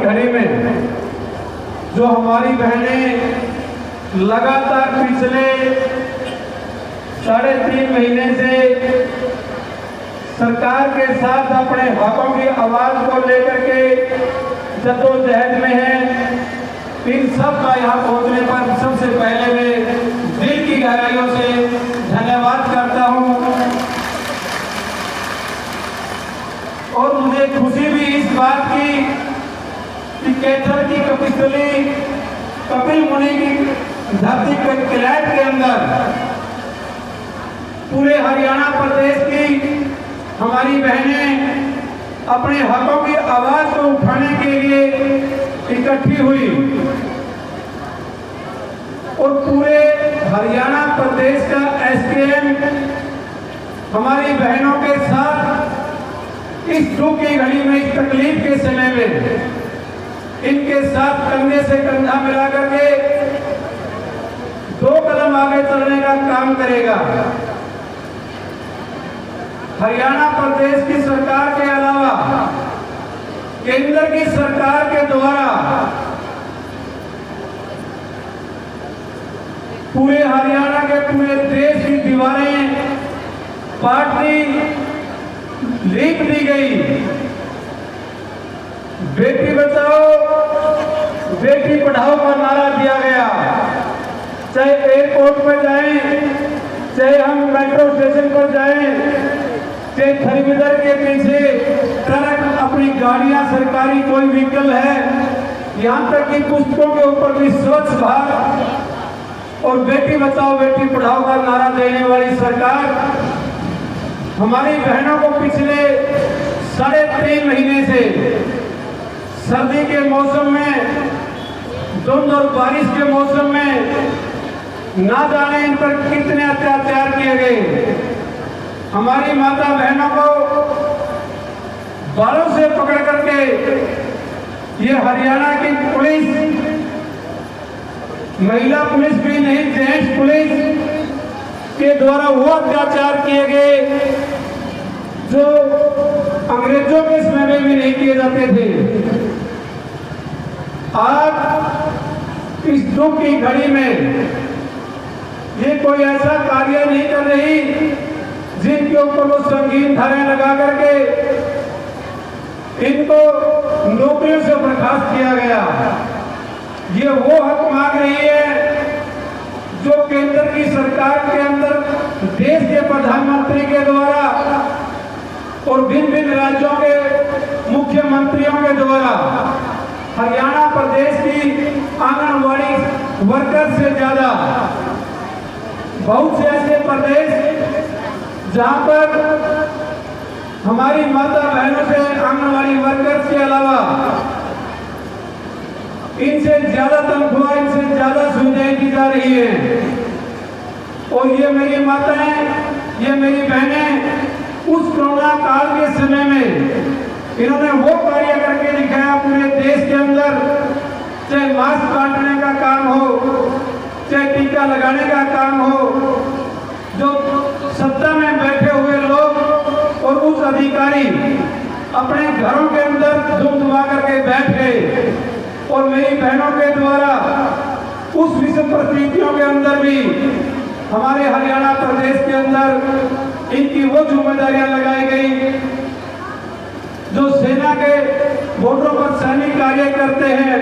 घड़ी में जो हमारी बहनें लगातार पिछले 3.5 महीने से सरकार के साथ अपने हकों की आवाज को लेकर के जद्दोजहद में है, इन सब का यहाँ पहुंचने पर सबसे पहले मैं दिल की गहराइयों से धन्यवाद करता हूँ। और मुझे खुशी भी इस बात की कि कैथल की कपिस्थली कपिल मुनि की धरती क्लैट के अंदर पूरे हरियाणा प्रदेश की हमारी बहनें अपने हकों की आवाज को उठाने के लिए इकट्ठी हुई और पूरे हरियाणा प्रदेश का एसकेएम हमारी बहनों के साथ इस दुख की घड़ी में, इस तकलीफ के समय में इनके साथ कंधे से कंधा मिला करके 2 कदम आगे चलने का काम करेगा। हरियाणा प्रदेश की सरकार के अलावा केंद्र की सरकार के द्वारा पूरे हरियाणा के पूरे देश की दीवारें पार्टी लीप दी गई। बेटी बचाओ बेटी पढ़ाओ का नारा दिया गया। चाहे एयरपोर्ट पर जाएं, चाहे हम मेट्रो स्टेशन पर जाएं, चाहे थर्मीटर के पीछे ट्रक, अपनी गाड़ियां, सरकारी कोई व्हीकल है, यहाँ तक कि पुस्तकों के ऊपर भी स्वच्छ भारत और बेटी बचाओ बेटी पढ़ाओ का नारा देने वाली सरकार हमारी बहनों को पिछले 3.5 महीने से सर्दी के मौसम में, धुंध और बारिश के मौसम में ना जाने इन पर कितने अत्याचार किए गए। हमारी माता बहनों को बालों से पकड़ करके ये हरियाणा की पुलिस, महिला पुलिस भी नहीं, जेंट्स पुलिस के द्वारा वो अत्याचार किए गए जो अंग्रेजों के समय में भी नहीं किए जाते थे। आज इस दुख की घड़ी में ये कोई ऐसा कार्य नहीं कर रही जिनके ऊपर वो संगीन धारें लगा करके इनको नौकरियों से बर्खास्त किया गया। ये वो हक मांग रही है जो केंद्र की सरकार के अंदर देश के प्रधानमंत्री के द्वारा और भिन्न भिन्न राज्यों के मुख्यमंत्रियों के द्वारा हरियाणा प्रदेश की आंगनवाड़ी वर्कर से ज्यादा बहुत से ऐसे प्रदेश जहां पर हमारी माता बहनों से आंगनवाड़ी वर्कर्स के अलावा इनसे ज्यादा तनख्वाह, इनसे ज्यादा सुविधाएं दी जा रही है। और ये मेरी माताएं, ये मेरी बहनें उस कोरोना काल के समय में इन्होंने वो कार्य करके दिखाया पूरे देश के अंदर, चाहे मास्क बांटने का काम हो, चाहे टीका लगाने का काम हो, जो सत्ता में बैठे हुए लोग और उस अधिकारी अपने घरों के अंदर दुमदुमा करके बैठ गए और मेरी बहनों के द्वारा उस विषम परिस्थितियों के अंदर भी हमारे हरियाणा प्रदेश के अंदर इनकी वो जिम्मेदारियां लगाई गई जो सेना के बॉर्डरों पर सैनिक कार्य करते हैं,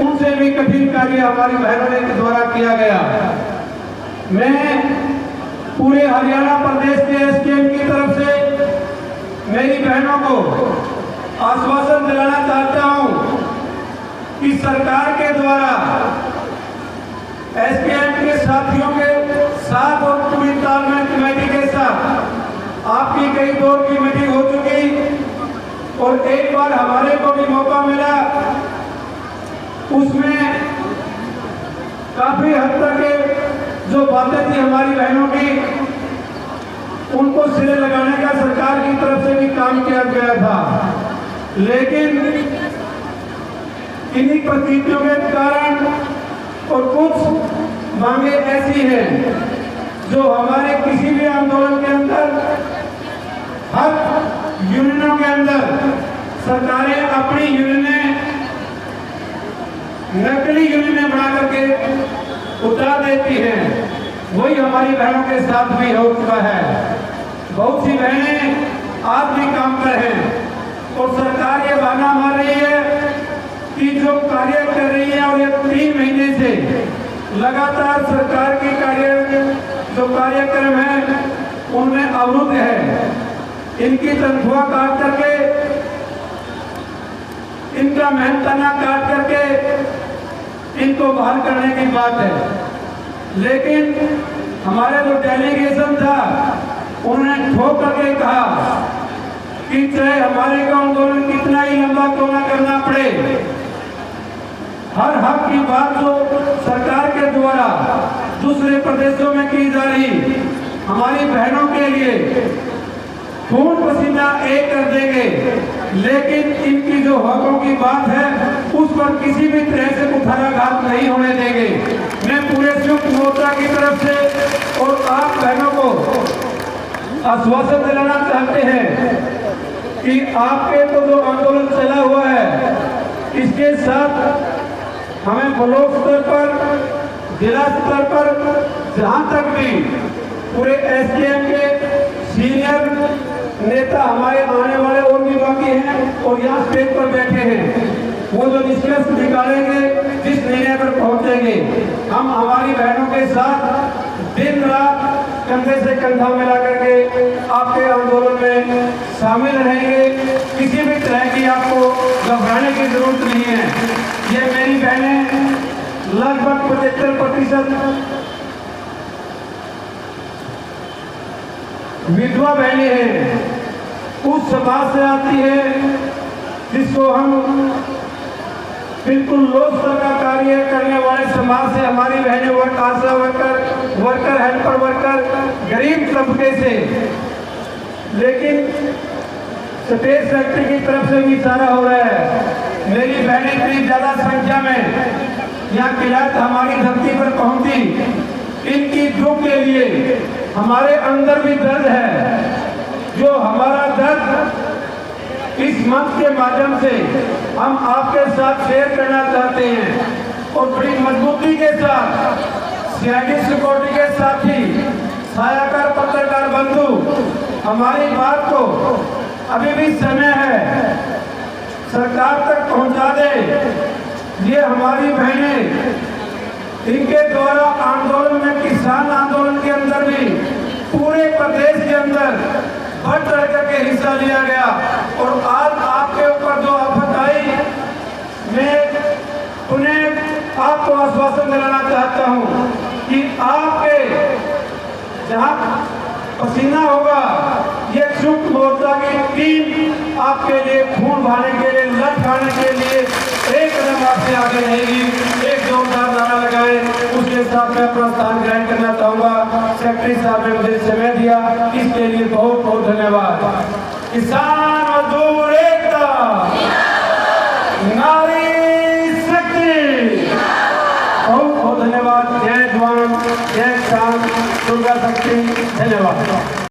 उनसे भी कठिन कार्य हमारी बहनों के द्वारा किया गया। मैं पूरे हरियाणा प्रदेश के एसकेएम की तरफ से मेरी बहनों को आश्वासन दिलाना चाहता हूं कि सरकार के द्वारा एसकेएम के साथियों के साथ और पूरी तालमेल कमेटी के साथ आपकी कई दौर की मीटिंग हो चुकी और एक बार हमारे को भी मौका मिला, उसमें काफी हद तक जो बातें थी हमारी बहनों की उनको सिरे लगाने का सरकार की तरफ से भी काम किया गया था। लेकिन इन्हीं परिस्थितियों के कारण और कुछ मांगे ऐसी हैं जो हमारे किसी भी आंदोलन के अंदर हर यूनियनों के अंदर सरकारें अपनी यूनियनें नकली यूनियनें बना करके उतार देती हैं, वही हमारी बहनों के साथ भी हो चुका है। बहुत सी बहनें आज भी काम पर हैं और सरकार ये बहाना मार रही है कि जो कार्य कर रही है और ये 3 महीने से लगातार सरकार की जो कार्यक्रम है उनमें अवरुद्ध है। इनकी तनख्वाह काट करके, इनका मेहनताना काट करके इनको बहाल करने की बात है। लेकिन हमारे जो डेलीगेशन था उन्होंने ठोक करके कहा कि चाहे हमारे को आंदोलन कितना ही लंबा क्यों ना करना पड़े, हर हक की बात जो सरकार के द्वारा दूसरे प्रदेशों में की जा रही हमारी बहनों के लिए खून पसीना एक कर देंगे, लेकिन इनकी जो हकों की बात है उस पर किसी भी तरह से कुठाराघात नहीं होने देंगे। मैं पूरे संयुक्त मोर्चा की तरफ से और आप बहनों को आश्वासन दिलाना चाहते हैं कि आपके तो जो आंदोलन चला हुआ है इसके साथ हमें ब्लॉक स्तर पर, जिला स्तर पर, जहां तक भी पूरे एसकेएम के सीनियर नेता हमारे आने वाले और भी बाकी हैं और यहाँ स्टेज पर बैठे हैं, वो जो निष्कर्ष निकालेंगे, जिस निर्णय पर पहुंचेंगे, हम हमारी बहनों के साथ दिन रात कंधे से कंधा मिला करके आपके आंदोलन में शामिल रहेंगे। किसी भी तरह की आपको घबराने की जरूरत नहीं है। ये मेरी बहनें लगभग 75% विधवा बहनें हैं, उस समाज से आती है जिसको हम बिल्कुल लो स्तर का कार्य करने वाले समाज से हमारी बहनें वर्क, आशा वर्कर, हेल्पर वर्कर, गरीब तबके से, लेकिन स्टेट सेक्रेटरी की तरफ से भी इशारा हो रहा है। मेरी बहनें इतनी ज्यादा संख्या में यहाँ किलायत हमारी धरती पर पहुंची, इनकी दुख के लिए हमारे अंदर भी दर्द है। जो हमारा दर्द इस मंच के माध्यम से हम आपके साथ शेयर करना चाहते हैं और बड़ी मजबूती के साथ सीआईडी सिक्योरिटी के साथी छायाकार पत्रकार बंधु हमारी बात को अभी भी समय है सरकार तक पहुंचा दे। ये हमारी बहनें, इनके द्वारा आंदोलन में, किसान आंदोलन के अंदर भी पूरे प्रदेश के अंदर बढ़ चढ़ करके हिस्सा लिया गया और आज आपके ऊपर जो आफत आई, मैं उन्हें आपको आश्वासन दिलाना चाहता हूं कि आपके जहां पसीना होगा, ये संयुक्त मोर्चा की टीम आपके लिए खून बहाने के लिए, लठ खाने के लिए एक कदम आपसे आगे रहेगी। एक जोरदार नारा लगाए, उसके साथ मैं अपना स्थान ग्रहण करना चाहूंगा। सेक्रेटरी साहब ने मुझे समय दिया, इसके लिए बहुत बहुत धन्यवाद। किसान मजदूर एकता, नारी शक्ति, बहुत बहुत धन्यवाद। जय जवान, जय किसान, दुर्गा शक्ति, धन्यवाद।